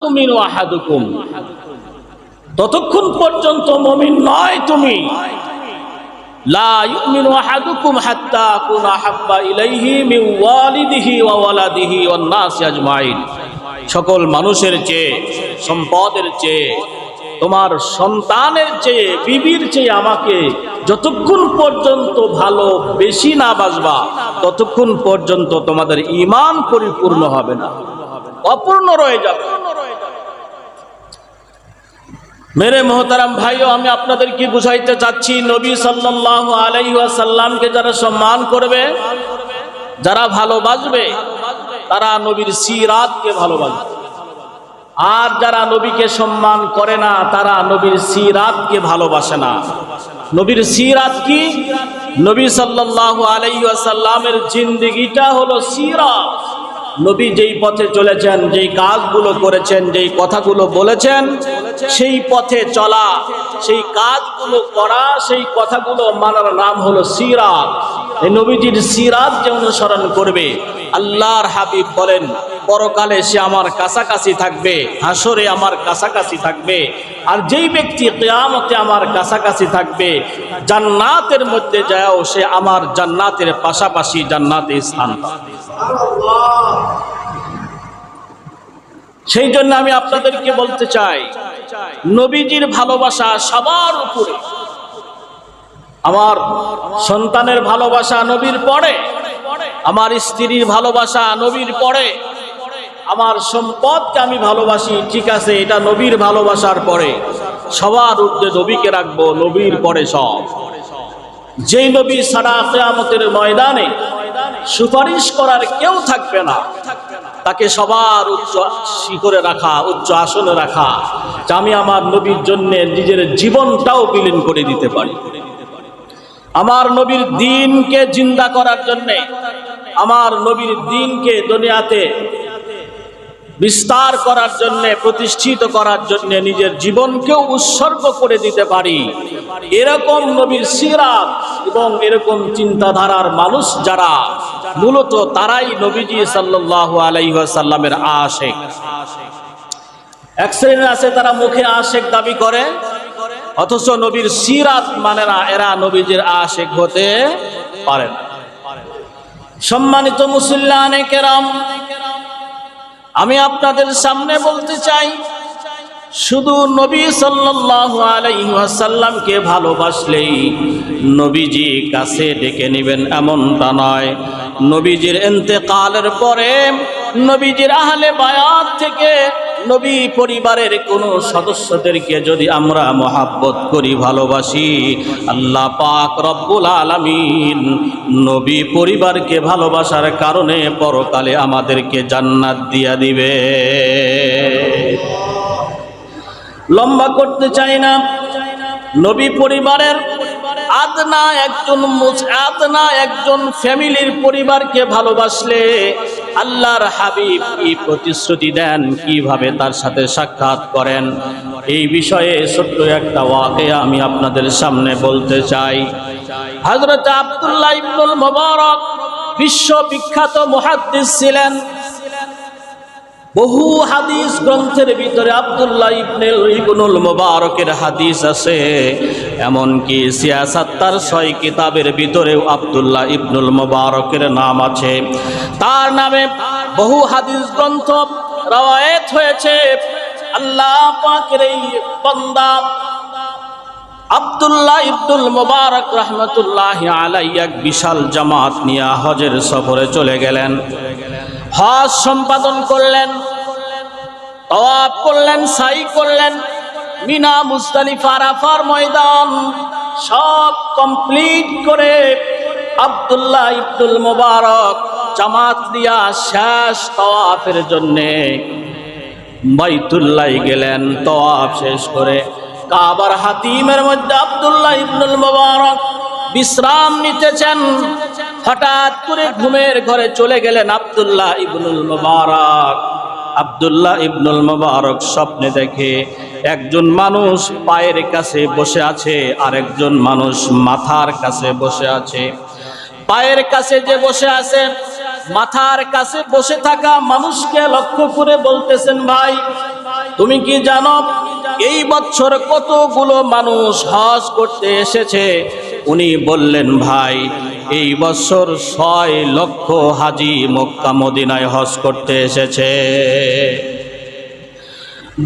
তুমিনু আহাদুকুম, ততক্ষণ পর্যন্ত মুমিন নয় তুমি। লা ইউমিনু আহাদুকুম হাত্তা আকুনা হাব্বা ইলাইহি মিন ওয়ালিদিহি ওয়া ওয়ালাদিহি ওয়ান নাস আজমাইন। সকল মানুষের চেয়ে, সম্পদের চেয়ে, তোমার সন্তানের চেয়ে, বিবির চেয়ে আমাকে যতক্ষণ পর্যন্ত ভালো বেশি না বাসবা ততক্ষণ পর্যন্ত তোমাদের ঈমান পরিপূর্ণ হবে না, অপূর্ণ রয়ে যাবে। মেরে মোহতারাম ভাইও, আমি আপনাদেরকে বুঝাইতে চাচ্ছি, নবী সাল্লাল্লাহু আলাইহি ওয়াসাল্লামকে যারা সম্মান করবে, যারা ভালোবাসবে, তারা নবীর সিরাতকে ভালোবাসবে। আর যারা নবীকে সম্মান করে না, তারা নবীর সিরাতকে ভালোবাসে না। নবীর সিরাত কি? নবী সাল্লাল্লাহু আলাইহি ওয়াসাল্লামের জিন্দেগিটা হলো সিরাত। নবী যেই পথে চলেছেন, যেই কাজগুলো করেছেন, যেই কথাগুলো বলেছেন, সেই পথে চলা, সেই কাজগুলো করা, সেই কথাগুলো মানার নাম হলো সিরাত। এই নবীজির সিরাত যে অনুসরণ করবে, আল্লাহর হাবিব বলেন পরকালে সে আমার কাছাকাছি থাকবে, হাসরে আমার কাছাকাছি থাকবে। আর যেই ব্যক্তি কিয়ামতে আমার কাছাকাছি থাকবে, জান্নাতের মধ্যে যাও সে আমার জান্নাতের পাশাপাশি জান্নাতে স্থান পাবে। সেই জন্য আমি আপনাদেরকে বলতে চাই, নবীজির ভালোবাসা সবার উপরে। আমার সন্তানের ভালোবাসা নবীর পরে, আমার স্ত্রীর ভালোবাসা নবীর পরে, আমার সম্পদকে আমি ভালোবাসি, ঠিক আছে, এটা নবীর ভালোবাসার পরে। সবার ঊর্ধ্বে নবীকে রাখবো, নবীর পরে সব। যেই নবী ছাড়া কিয়ামতের ময়দানে সুপারিশ করার কেউ থাকবে না, তাকে সবার উচ্চ শিখরে রাখা, উচ্চ আসনে রাখা, যে আমি আমার নবীর জন্য নিজের জীবনটাও বিলীন করে দিতে পারি। আমার নবীর দ্বীনকে জিন্দা করার জন্যে, আমার নবীর দ্বীনকে দুনিয়াতে বিস্তার করার জন্য, প্রতিষ্ঠিত করার জন্য নিজের জীবনকেও উৎসর্গ করে দিতে পারি। এরকম নবীর সিরাত এবং এরকম চিন্তাধারার মানুষ যারা, মূলত তারাই নবীজি সাল্লাল্লাহু আলাইহি ওয়াসাল্লামের আশিক। এক শ্রেণী আছে তারা মুখে আশিক দাবি করে, অথচ নবীর সিরাত মানে না, এরা নবীজির আশিক হতে পারে না। সম্মানিত মুসল্লিয়ানে কেরাম, আমি আপনাদের সামনে বলতে চাই, শুধু নবী সাল্লাল্লাহু আলাইহি ওয়াসাল্লামকে ভালোবাসলেই নবীজি কাছে ডেকে নেবেন এমনটা নয়। নবীজির ইন্তেকালের পরে নবীজির আহলে বায়াত থেকে নবী পরিবারের কোন সদস্যদেরকে যদি আমরা মহাব্বত করি, ভালোবাসি, আল্লাহ পাক রব্বুল আলামিন নবী পরিবারকে ভালোবাসার কারণে পরকালে আমাদেরকে জান্নাত দিয়া দিবে। লম্বা করতে চাই না, নবী পরিবারের আদনা একজন ফ্যামিলির পরিবারকে ভালোবাসলে আল্লাহর হাবিব কি প্রতিশ্রুতি দেন, কিভাবে তার সাথে সাক্ষাৎ করেন, এই বিষয়ে ছোট্ট একটা ওয়াকিয়া আমি আপনাদের সামনে বলতে চাই। হযরত আব্দুল্লাহ ইবনুল মুবারক বিশ্ববিখ্যাত মুহাদ্দিস ছিলেন। বহু হাদিস গ্রন্থের ভিতরে আব্দুল্লাহ ইবনুল মুবারকের হাদিস আছে, এমনকি ৭৬ কিতাবের ভিতরেও আব্দুল্লাহ ইবনুল মুবারকের নাম আছে। তার নামে বহু হাদিস গ্রন্থ রওয়ায়েত হয়েছে। আল্লাহ পাকের এই বান্দা আব্দুল্লাহ ইবনুল মুবারক রাহমাতুল্লাহি আলাইহি এক বিশাল জামাত নিয়ে হজের সফরে চলে গেলেন। হজ সম্পাদন করলেন, তাওয়াফ করলেন, সাই করলেন, মিনা, মুজদালিফা, আরাফার ময়দান সব কমপ্লিট করে আব্দুল্লাহ ইবনুল মুবারক জামাত দিয়া শেষ তাওয়াফের জন্যে বাইতুল্লাহ গেলেন। তাওয়াফ শেষ করে কাবার হাতিমের মধ্যে আব্দুল্লাহ ইবনুল মুবারক বিশ্রাম নিতেছেন। হঠাৎ করে ঘুমের ঘরে চলে গেলেন আব্দুল্লাহ ইবনুল মুবারক। আব্দুল্লাহ ইবনুল মুবারক স্বপ্নে দেখে একজন মানুষ পায়ের কাছে বসে আছে, আর একজন মানুষ মাথার কাছে বসে আছে। পায়ের কাছে যে বসে আছে, মাথার কাছে বসে থাকা মানুষকে লক্ষ্য করে বলতেছেন, ভাই তুমি কি জানো এই বছর কতগুলো মানুষ হজ করতে এসেছে? উনি বললেন, ভাই এই বছর 6 লক্ষ হাজি মক্কা মদিনায় হজ করতে এসেছে।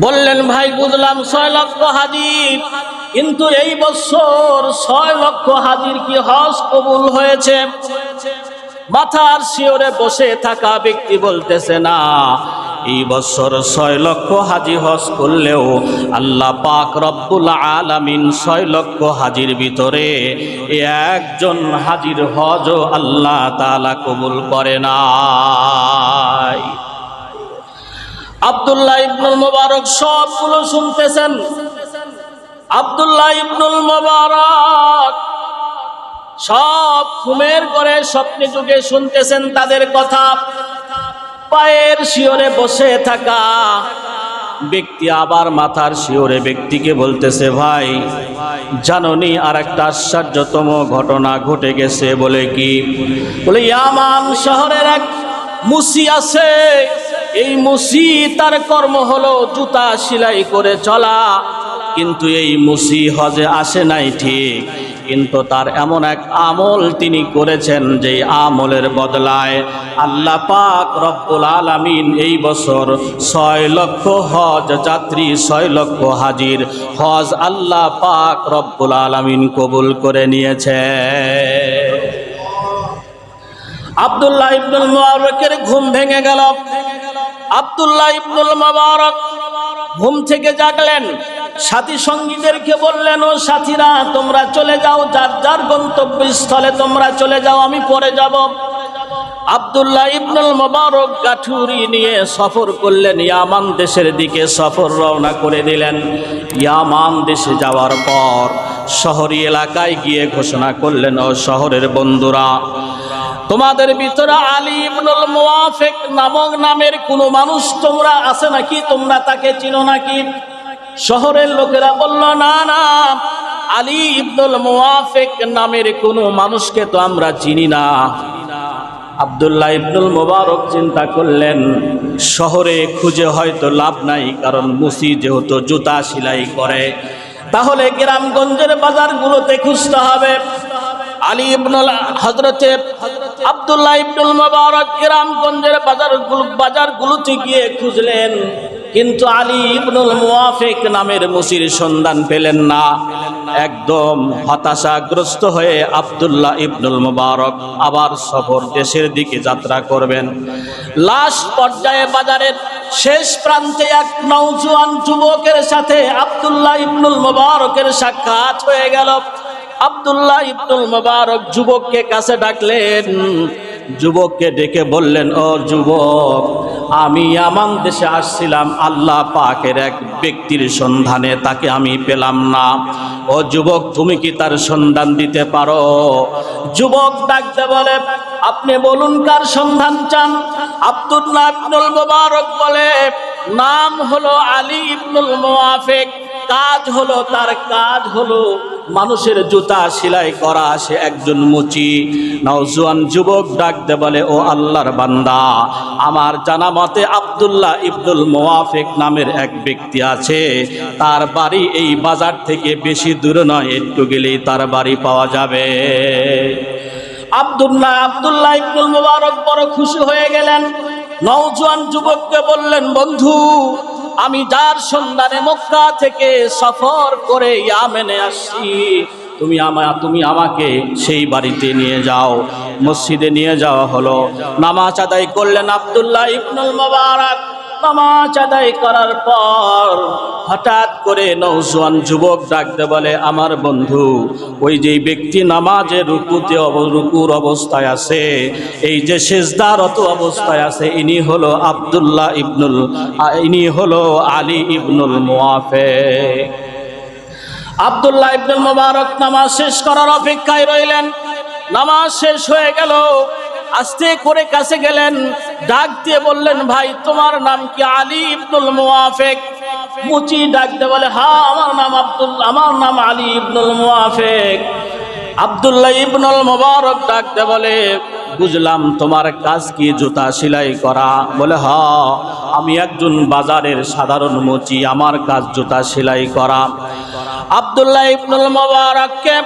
বললেন, ভাই বুঝলাম 6 লক্ষ হাজি, কিন্তু এই বছর 6 লক্ষ হাজির কি হজ কবুল হয়েছে? মাথার শিওরে বসে থাকা ব্যক্তি বলতেছে, না, এই বছর 6 লক্ষ হাজি হজ করলেও আল্লাহ পাক রব্বুল আলামিন 6 লক্ষ হাজির ভিতরে একজন হাজির হজও আল্লাহ তাআলা কবুল করে নাই। আব্দুল্লাহ ইবনুল মুবারক সবগুলো শুনতেছেন। আব্দুল্লাহ ইবনুল মুবারক সব ঘুমের করে স্বপ্নে যুগে শুনতেছেন তাদের কথা। পায়ের শিওরে বসে থাকা ব্যক্তি আবার মাথার শিওরে ব্যক্তিকে বলতেছে, ভাই জাননি আর একটা আশ্চর্যতম ঘটনা ঘটে গেছে। বলে কি? বলে ইয়ামান শহরের এক মুসি আছে, এই মুসি তার কর্ম হলো জুতা সেলাই করে চলা, কিন্তু এই মুসি হজে আসে নাই ঠিক, কিন্তু তার এমন এক আমল তিনি করেছেন যে আমলের বদলায় আল্লাহ পাক রব্বুল আলামিন এই বছর 6 লক্ষ হজ যাত্রী 6 লক্ষ হাজির হজ আল্লাহ পাক রব্বুল আলামিন কবুল করে নিয়েছে। আব্দুল্লাহ ইবনুল মুবারকের ঘুম ভেঙে গেল। আব্দুল্লাহ ইবনুল মুবারক ঘুম থেকে জাগলেন, সাথী সঙ্গীদেরকে বললেন, ও সাথীরা তোমরা চলে যাও, যার যার গন্তব্যস্থলে তোমরা চলে যাও, আমি পরে যাব। আব্দুল্লাহ ইবনুল মুবারক গাঠুরি নিয়ে সফর করলেন, ইয়ামান দেশের দিকে সফর রওনা করে দিলেন। ইয়ামান দেশে যাওয়ার পর শহরি এলাকায় গিয়ে ঘোষণা করলেন, ও শহরের বন্ধুরা, তোমাদের ভিতরে আলী ইবনুল মুওয়াফিক নামের কোনো মানুষ তোমরা আছে নাকি? তোমরা তাকে চিনো নাকি? শহরের লোকেরা বলল, না না, আলী ইবনুল মুওয়াফিক নামের কোনো মানুষকে তো আমরা চিনি না। আব্দুল্লাহ ইবনুল মুবারক চিন্তা করলেন, শহরে খুঁজে হয়তো লাভ নাই, কারণ মুসি যেহেতু জুতা সেলাই করে, তাহলে গ্রামগঞ্জের বাজারগুলোতে খুঁজতে হবে। আলী ইবনুল হযরতে আব্দুল্লাহ ইবনুল মুবারক গ্রামগঞ্জের বাজারগুলোতে গিয়ে খুঁজলেন, কিন্তু আলী ইবনুল মুওয়াফিক নামের মুসির সন্ধান পেলেন না। একদম হতাশাগ্রস্ত হয়ে আব্দুল্লাহ ইবনুল মুবারক আবার সফর দেশের দিকে যাত্রা করবেন। লাস্ট পর্যায়ে বাজারের শেষ প্রান্তে এক নওজোয়ান যুবকের সাথে আব্দুল্লাহ ইবনুল মুবারকের সাক্ষাৎ হয়ে গেল। আব্দুল্লাহ ইবনুল মুবারক যুবককে কাছে ডাকলেন, যুবককে ডেকে বললেন, ও যুবক, আমি ইয়ামান দেশে আসছিলাম আল্লাহ পাকের এক ব্যক্তির সন্ধানে, তাকে আমি পেলাম না। ও যুবক, তুমি কি তার সন্ধান দিতে পারো? যুবক ডাকতে বলে, আপনি বলুন কার সন্ধান চান? আব্দুল্লাহ ইবনুল মুবারক বলে, নাম হলো আলী ইবনুল মুওয়াফিক, তার কাজ হলো মানুষের জুতা সেলাই করা, সে একজন মুচি। নওজোয়ান যুবক ডাকতে বলে, ও আল্লাহর বান্দা, আমার জানা মতে আব্দুল্লাহ ইবনুল মুওয়াফিক নামের এক ব্যক্তি আছে, তার বাড়ি এই বাজার থেকে বেশি দূরে নয়, একটু গেলেই তার বাড়ি পাওয়া যাবে। আব্দুল্লাহ ইবনুল মুবারক বড় খুশি হয়ে গেলেন। নওজোয়ান যুবককে বললেন, বন্ধু, আমি যার সন্ধানে মক্কা থেকে সফর করে ইয়ামেনে আসছি, তুমি আমাকে সেই বাড়িতে নিয়ে যাও। মসজিদে নিয়ে যাওয়া হলো। নামাজ আদায় করলেন আব্দুল্লাহ ইবনুল মুবারক। নামাজ আদায় করার পর হঠাৎ করে নওজোয়ান যুবক ডাকতে বলে, আমার বন্ধু, ওই যে ব্যক্তি নামাজে রুকুর অবস্থায় আছে, এই যে সিজদারত অবস্থায় আছে, ইনি হলো আলী ইবনুল মুওয়াফিক। আব্দুল্লাহ ইবনুল মুবারক নামাজ শেষ করার অপেক্ষায় রইলেন। নামাজ শেষ হয়ে গেল, আস্তে করে কাছে গেলেন, ডাক দিয়ে বললেন, ভাই তোমার নাম কি? আলী ইবনুল মুওয়াফিক। মুচি ডাকতে বলে, হ্যাঁ, আমার নাম আলী ইবনুল মুওয়াফিক। আব্দুল্লাহ ইবনুল মুবারক ডাকতে বলে, বুঝলাম তোমার কাজ কি জুতা সেলাই করা? বলে হ, আমি একজন বাজারের সাধারণ মুচি, আমার কাজ জুতা সেলাই করা। আব্দুল্লাহ ইবনুল মুবারককে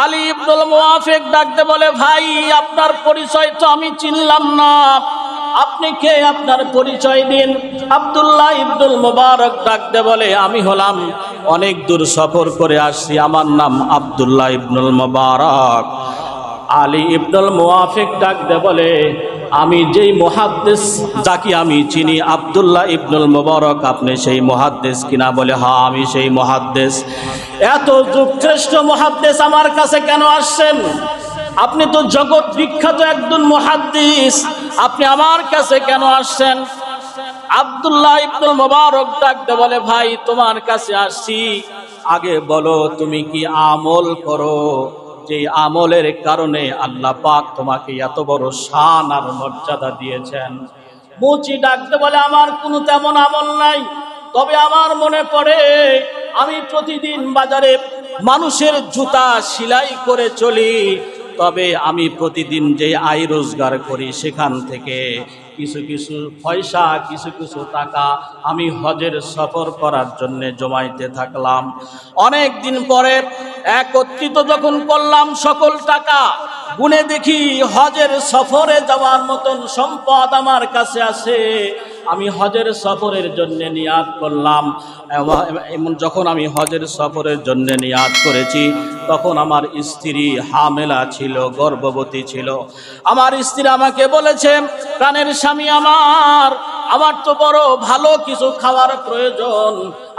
আলী ইবনুল মুওয়াফিক ডাকতে বলে, ভাই আপনার পরিচয় তো আমি চিনলাম না, আপনি কে? আপনার পরিচয় দিন। আব্দুল্লাহ ইবনুল মুবারক ডাকতে বলে, আমি হলাম অনেক দূর সফর করে আসছি, আমার নাম আব্দুল্লাহ ইবনুল মুবারক। আলী ইবনুল মুওয়াফিক ডাকতে বলে, আমি যেই মুহাদ্দিস যাকে আমি চিনি আব্দুল্লাহ ইবনুল মুবারক, আপনি সেই মুহাদ্দিস কিনা? বলে হ্যাঁ, আমি সেই মুহাদ্দিস। এত যুগশ্রেষ্ঠ মুহাদ্দিস আমার কাছে কেন আসছেন? আপনি তো জগৎ বিখ্যাত একজন মুহাদ্দিস, আপনি আমার কাছে কেন আসছেন? আব্দুল্লাহ ইবনুল মুবারক ডাকতে বলে, ভাই তোমার কাছে আসছি, আগে বলো তুমি কি আমল করো, যে আমলের কারণে আল্লাহ পাক তোমাকে এত বড় শান আর মর্যাদা দিয়েছেন। মুচি ডাকতে বলে, আমার কোনো তেমন আমল নাই, তবে আমার মনে পড়ে আমি প্রতিদিন বাজারে মানুষের জুতা সেলাই করে চলি, তবে আমি প্রতিদিন যে আয় রোজগার করি সেখান থেকে কিছু কিছু পয়সা, কিছু কিছু টাকা আমি হজের সফর করার জন্য জমাইতে থাকলাম। অনেক দিন পরে একত্রিত যখন করলাম সকল টাকা, গুনে দেখি হজের সফরে যাওয়ার মতন সম্পদ আমার কাছে আছে। আমি হজের সফরের জন্য নিয়াত করলাম। এমন যখন আমি হজের সফরের জন্য নিয়াত করেছি, তখন আমার স্ত্রী হামেলা ছিল, গর্ভবতী ছিল। আমার স্ত্রী আমাকে বলেছে, প্রাণের স্বামী আমার তো বড় ভালো কিছু খাওয়ার প্রয়োজন,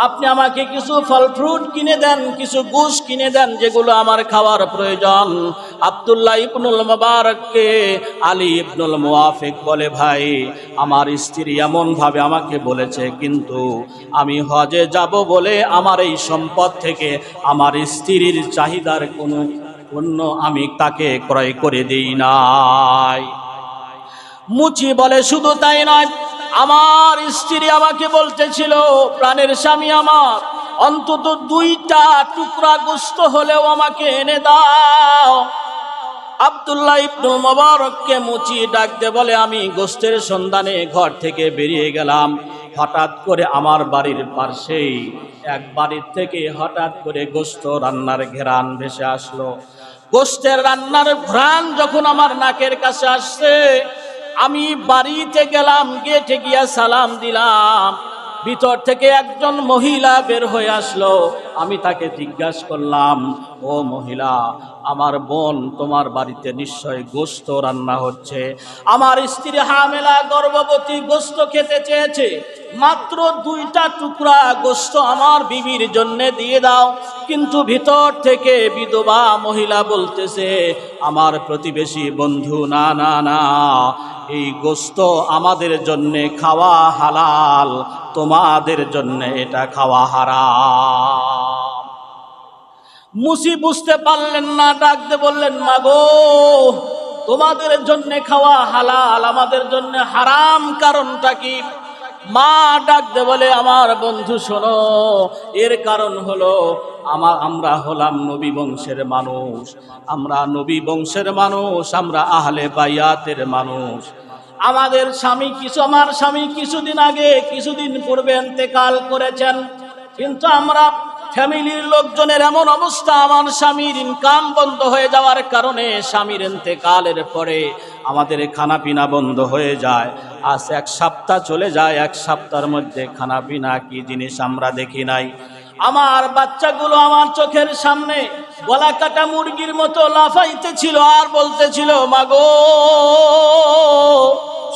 আপনি আমাকে কিছু ফল ফ্রুট কিনে দেন, কিছু গোশ কিনে দেন, যেগুলো আমার খাওয়ার প্রয়োজন। আব্দুল্লাহ ইবনুল মুবারককে আলী ইবনুল মুওয়াফিক বলে, ভাই আমার স্ত্রী এমন ভাবে আমাকে বলেছে, কিন্তু আমি হজে যাব বলে আমার এই সম্পদ থেকে আমার স্ত্রীর চাহিদার কোনো পণ্য আমি তাকে ক্রয় করে দেই নাই। মুচি বলে, শুধু তাই নয়, আমার স্ত্রী আমাকে বলতেছিল, প্রাণের স্বামী আমার, অন্তত 2টা টুকরা গোশত হলেও আমাকে এনে দাও। আব্দুল্লাহ ইবনুল মুবারককে মুচি ডাকতে বলে, আমি গোশতের সন্ধানে ঘর থেকে বেরিয়ে গেলাম। হঠাৎ করে আমার বাড়ির পাশেই এক বাড়ির থেকে হঠাৎ করে গোশত রান্নার ঘ্রাণ ভেসে আসলো। গোশতের রান্নার ঘ্রাণ যখন আমার নাকের কাছে আসছে, আমি বাড়িতে গেলাম, গেটে গিয়া সালাম দিলাম। ভিতর থেকে একজন মহিলা বের হয়ে আসলো। আমি তাকে জিজ্ঞাসা করলাম, ও মহিলা, আমার বোন তোমার বাড়িতে নিশ্চয় গোশত রান্না হচ্ছে। আমার স্ত্রী হামেলা, গর্ভবতী, গোশত খেতে চেয়েছে, মাত্র 2টা টুকরা গোশত আমার বিবির জন্য দিয়ে দাও। কিন্তু ভিতর থেকে বিধবা মহিলা বলতেছে, আমার প্রতিবেশী বন্ধু, না না না, এই গোশত আমাদের জন্য খাওয়া হালাল, তোমাদের জন্য এটা খাওয়া হারাম। মুসি বুঝতে পারলেন না, ডাকতে বললেন, মাগো তোমাদের জন্য খাওয়া হালাল, আমাদের জন্য হারাম, কারণটা কি? মা ডাকতে বলে, আমার বন্ধু শোনো, এর কারণ হলো আমরা হলাম নবী বংশের মানুষ, আমরা নবী বংশের মানুষ, আমরা আহলে বায়াতের মানুষ। আমার স্বামী কিছুদিন পূর্বে ইন্তেকাল করেছেন, কিন্তু আমরা ফ্যামিলির লোকজনের এমন অবস্থা, আমার স্বামীর ইনকাম বন্ধ হয়ে যাওয়ার কারণে স্বামীর ইন্তেকালের পরে আমাদের খানা পিনা বন্ধ হয়ে যায়। আজ 1 সপ্তাহ চলে যায়, 1 সপ্তাহের মধ্যে খানা পিনা কি জিনিস আমরা দেখি নাই। আমার বাচ্চাগুলো আমার চোখের সামনে গলা কাটা মুরগির মতো লাফাইতেছিল আর বলতেছিল, মাগো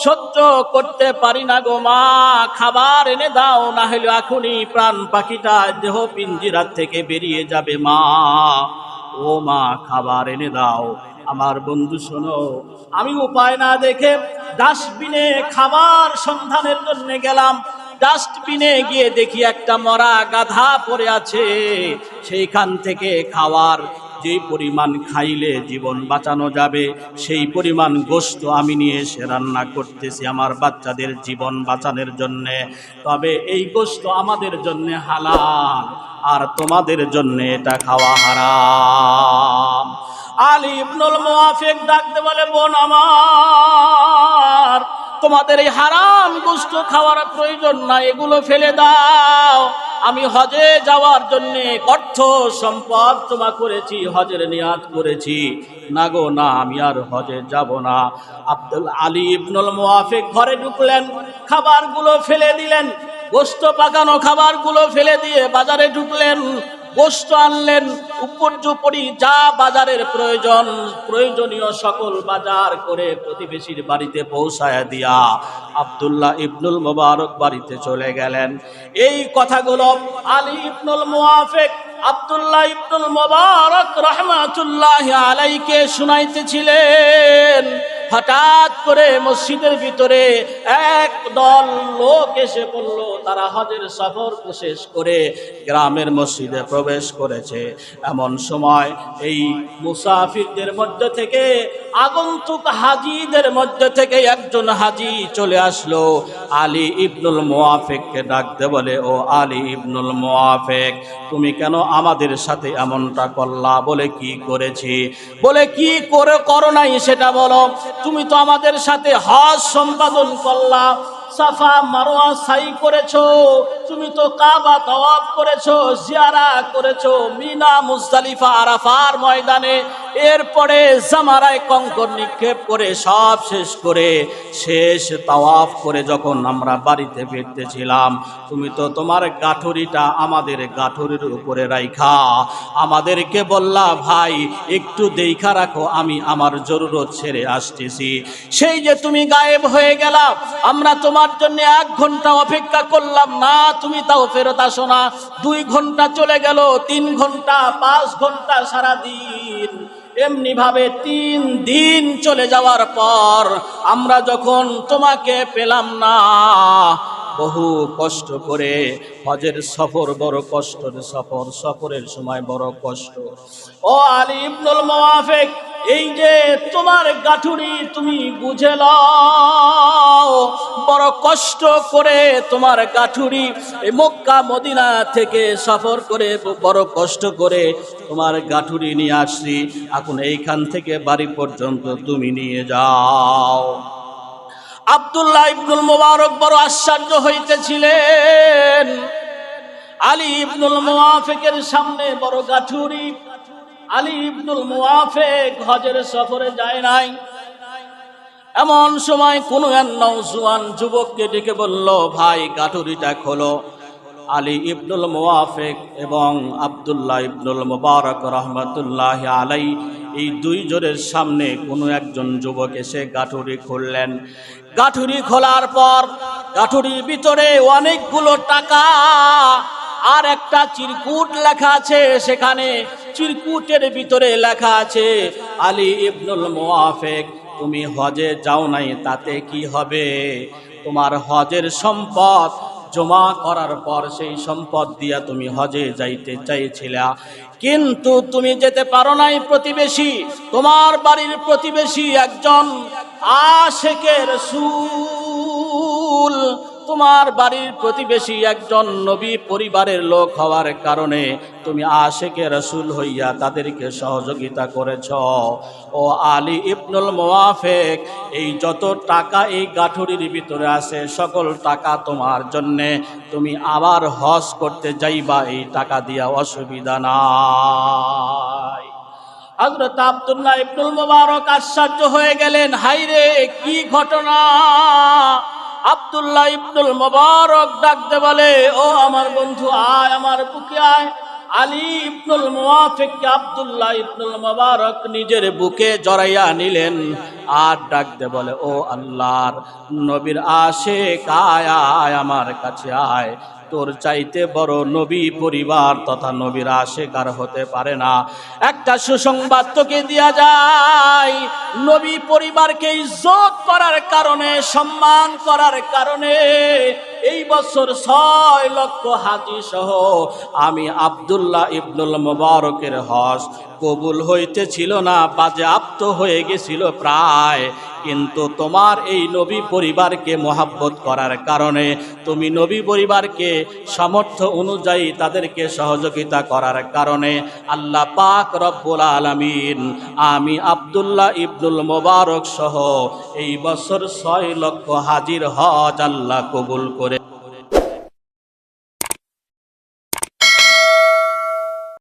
সহ্য করতে পারি না গো মা, খাবার এনে দাও, না হলে এখনই প্রাণ পাখিটা দেহ পিঞ্জিরার থেকে বেরিয়ে যাবে মা, ও মা খাবার এনে দাও। আমার বন্ধু শোনো, আমি উপায় না দেখে ডাস্টবিনে খাবার সন্ধানের জন্য গেলাম। ডাস্টবিনে গিয়ে দেখি একটা মরা গাধা পড়ে আছে। সেইখান থেকে খাওয়ার যে পরিমাণ খাইলে জীবন বাঁচানো যাবে সেই পরিমাণ গোশত আমি নিয়ে এসে রান্না করতেছি আমার বাচ্চাদের জীবন বাঁচানোর জন্য। তবে এই গোশত আমাদের জন্য হালাল আর তোমাদের জন্য এটা খাওয়া হারাম। আলী ইবনুল মুওয়াফিক ডাকতে বলে, বোন আমার, তোমাদের এই হারাম গোশত খাওয়ার প্রয়োজন নাই, এগুলো ফেলে দাও। আমি হজে যাওয়ার জন্য অর্থ সম্পদ জমা করেছি, হজের নিয়াত করেছি। না গো না, আমি আর হজে যাব না। আলী ইবনুল মুওয়াফিক ঘরে ঢুকলেন, খাবারগুলো ফেলে দিলেন, গোশত পাকানো খাবারগুলো ফেলে দিয়ে বাজারে ঢুকলেন, গোশত আনলেন, উপর্যুপরি যা বাজারের প্রয়োজনীয় সকল বাজার করে প্রতিবেশীর বাড়িতে পৌঁছায় দিয়া আব্দুল্লাহ ইবনুল মুবারক বাড়িতে চলে গেলেন। এই কথাগুলো আলী ইবনুল মুওয়াফিক আব্দুল্লাহ ইবনুল মুবারক রাহমাতুল্লাহি আলাইহিকে শুনাইতেছিলেন। হঠাৎ করে মসজিদের ভিতরে এক দল লোক এসে পড়ল। তারা হজের সফর শেষ করে গ্রামের মসজিদে প্রবেশ করেছে। এমন সময় এই মুসাফিরদের মধ্যে থেকে, আগন্তুক হাজীদের মধ্যে থেকে একজন হাজী চলে আসলো। আলী ইবনুল মুওয়াফিককে ডাকতে বলে, ও আলী ইবনুল মুওয়াফিক, তুমি কেন আমাদের সাথে এমনটা করলা? বলে, কি করেছি? বলে, কি করে করো নাই সেটা বলো। তুমি তো আমাদের সাথে হজ সম্পাদন করলা, সাফা মারওয়া সাই করেছো, তুমি তো কাবা তাওয়াফ করেছো, জিয়ারা করেছো মিনা মুজদালিফা আরাফার ময়দানে, এরপরে জামারায় কঙ্কর নিক্ষেপ করে সব শেষ করে শেষ তাওয়াফ করে যখন আমরা বাড়িতে ফিরতেছিলাম, তুমি তো তোমার গাঠুরিটা আমাদের গাঠুরির উপরে রাইখা আমাদেরকে বললা, ভাই একটু দেখা রাখো, আমি আমার জরুরত ছেড়ে আসতেছি। সেই যে তুমি গায়েব হয়ে গেলা, আমরা তোমার জন্য 1 ঘন্টা অপেক্ষা করলাম না, তুমি তাও ফেরত আসো না। 2 ঘন্টা চলে গেল, 3 ঘন্টা, 5 ঘন্টা, সারাদিন। এমনি ভাবে 3 দিন চলে যাওয়ার পর আমরা যখন তোমাকে পেলাম না, বহু কষ্ট করে হজের সফর, বড় কষ্টের সফর, সফরের সময় বড় কষ্ট। ও আলী ইবনুল মুওয়াফিক, এই যে তোমার গাঠুরি তুমি বুঝে লও, বড় কষ্ট করে তোমার গাঠুরি এই মক্কা মদিনা থেকে সফর করে বড় কষ্ট করে তোমার গাঠুরি নিয়ে আসছি, এখন এইখান থেকে বাড়ি পর্যন্ত তুমি নিয়ে যাও। আব্দুল্লাহ ইবনুল মুবারক বড় আশ্চর্য হইতেছিলেন। আলী ইবনুল মুওয়াফিকের সামনে বড় গাঠুরি। আলী ইবনুল মুওয়াফিক হজের সফরে যায় নাই। এমন সময় কোনো এক নওজোয়ান যুবককে ডেকে বলল, ভাই গাঠুরিটা খোলো। আলী ইবনুল মুওয়াফিক এবং আব্দুল্লাহ ইবনুল মুবারক রাহমাতুল্লাহি আলাইহি এই 2 জনের সামনে কোনো একজন যুবক এসে গাঠুরি খুললেন। গাঠুরি খোলার পর গাঠুরির ভিতরে অনেকগুলো টাকা আর একটা চিরকুট লেখা আছে। সেখানে চিরকুটের ভিতরে লেখা আছে, আলী ইবনুল মুওয়াফিক, তুমি হজে যাও নাই, তাতে কি হবে? তোমার হজের সম্পদ জমা করার পর সেই সম্পদ দিয়া তুমি হজে যাইতে চাইছিলা, কিন্তু তুমি যেতে পারো নাই। প্রতিবেশী, তোমার বাড়ির প্রতিবেশী একজন আশিকে রাসূল, তোমার বাড়ির প্রতিবেশী একজন নবী পরিবারের লোক হওয়ার কারণে তুমি আশিকে রাসূল হইয়া তাদেরকে সহযোগিতা করেছ। ও আলী ইবনুল মুওয়াফিক, এই যত টাকা এই গাঠুরির ভিতরে আছে সকল টাকা তোমার জন্যে, তুমি আবার হজ করতে যাইবা, এই টাকা দিয়া অসুবিধা নাই। হযরত আব্দুল্লাহ ইবনুল মুবারক আশ্চর্য হয়ে গেলেন, হায়রে কি ঘটনা! আব্দুল্লাহ ইবনুল মুবারক ডাকতে বলে, ও আমার বন্ধু, আয় আমার বুকে আয়। আলী ইবনুল মুওয়াফিককে আব্দুল্লাহ ইবনুল মুবারক নিজের বুকে জড়াইয়া নিলেন আর ডাকতে বলে, ও আল্লাহর নবীর আশিক, আয় আয় আমার কাছে আয়। তোর চাইতে বড় নবী পরিবার তথা নবীর আশিক আর হতে পারে না। একটা সুসংবাদ তোকে দেয়া যায়, নবী পরিবারকে ইজ্জত করার কারণে, সম্মান করার কারণে এই বছর 6 লক্ষ হাজী সহ আমি আব্দুল্লাহ ইবনুল মুবারকের হজ কবুল হইতেছিল না, বাজেয়াপ্ত হয়ে গেছিল প্রায় কিন্তু তোমার এই নবী পরিবারকে মহাব্বত করার কারণে, তুমি নবী পরিবারকে সামর্থ্য অনুযায়ী তাদেরকে সহযোগিতা করার কারণে আল্লাহ পাক রব্বুল আলামিন আমি আব্দুল্লাহ ইবনুল মোবারক সহ এই বছর 6 লক্ষ হাজির হজ আল্লাহ কবুল করে।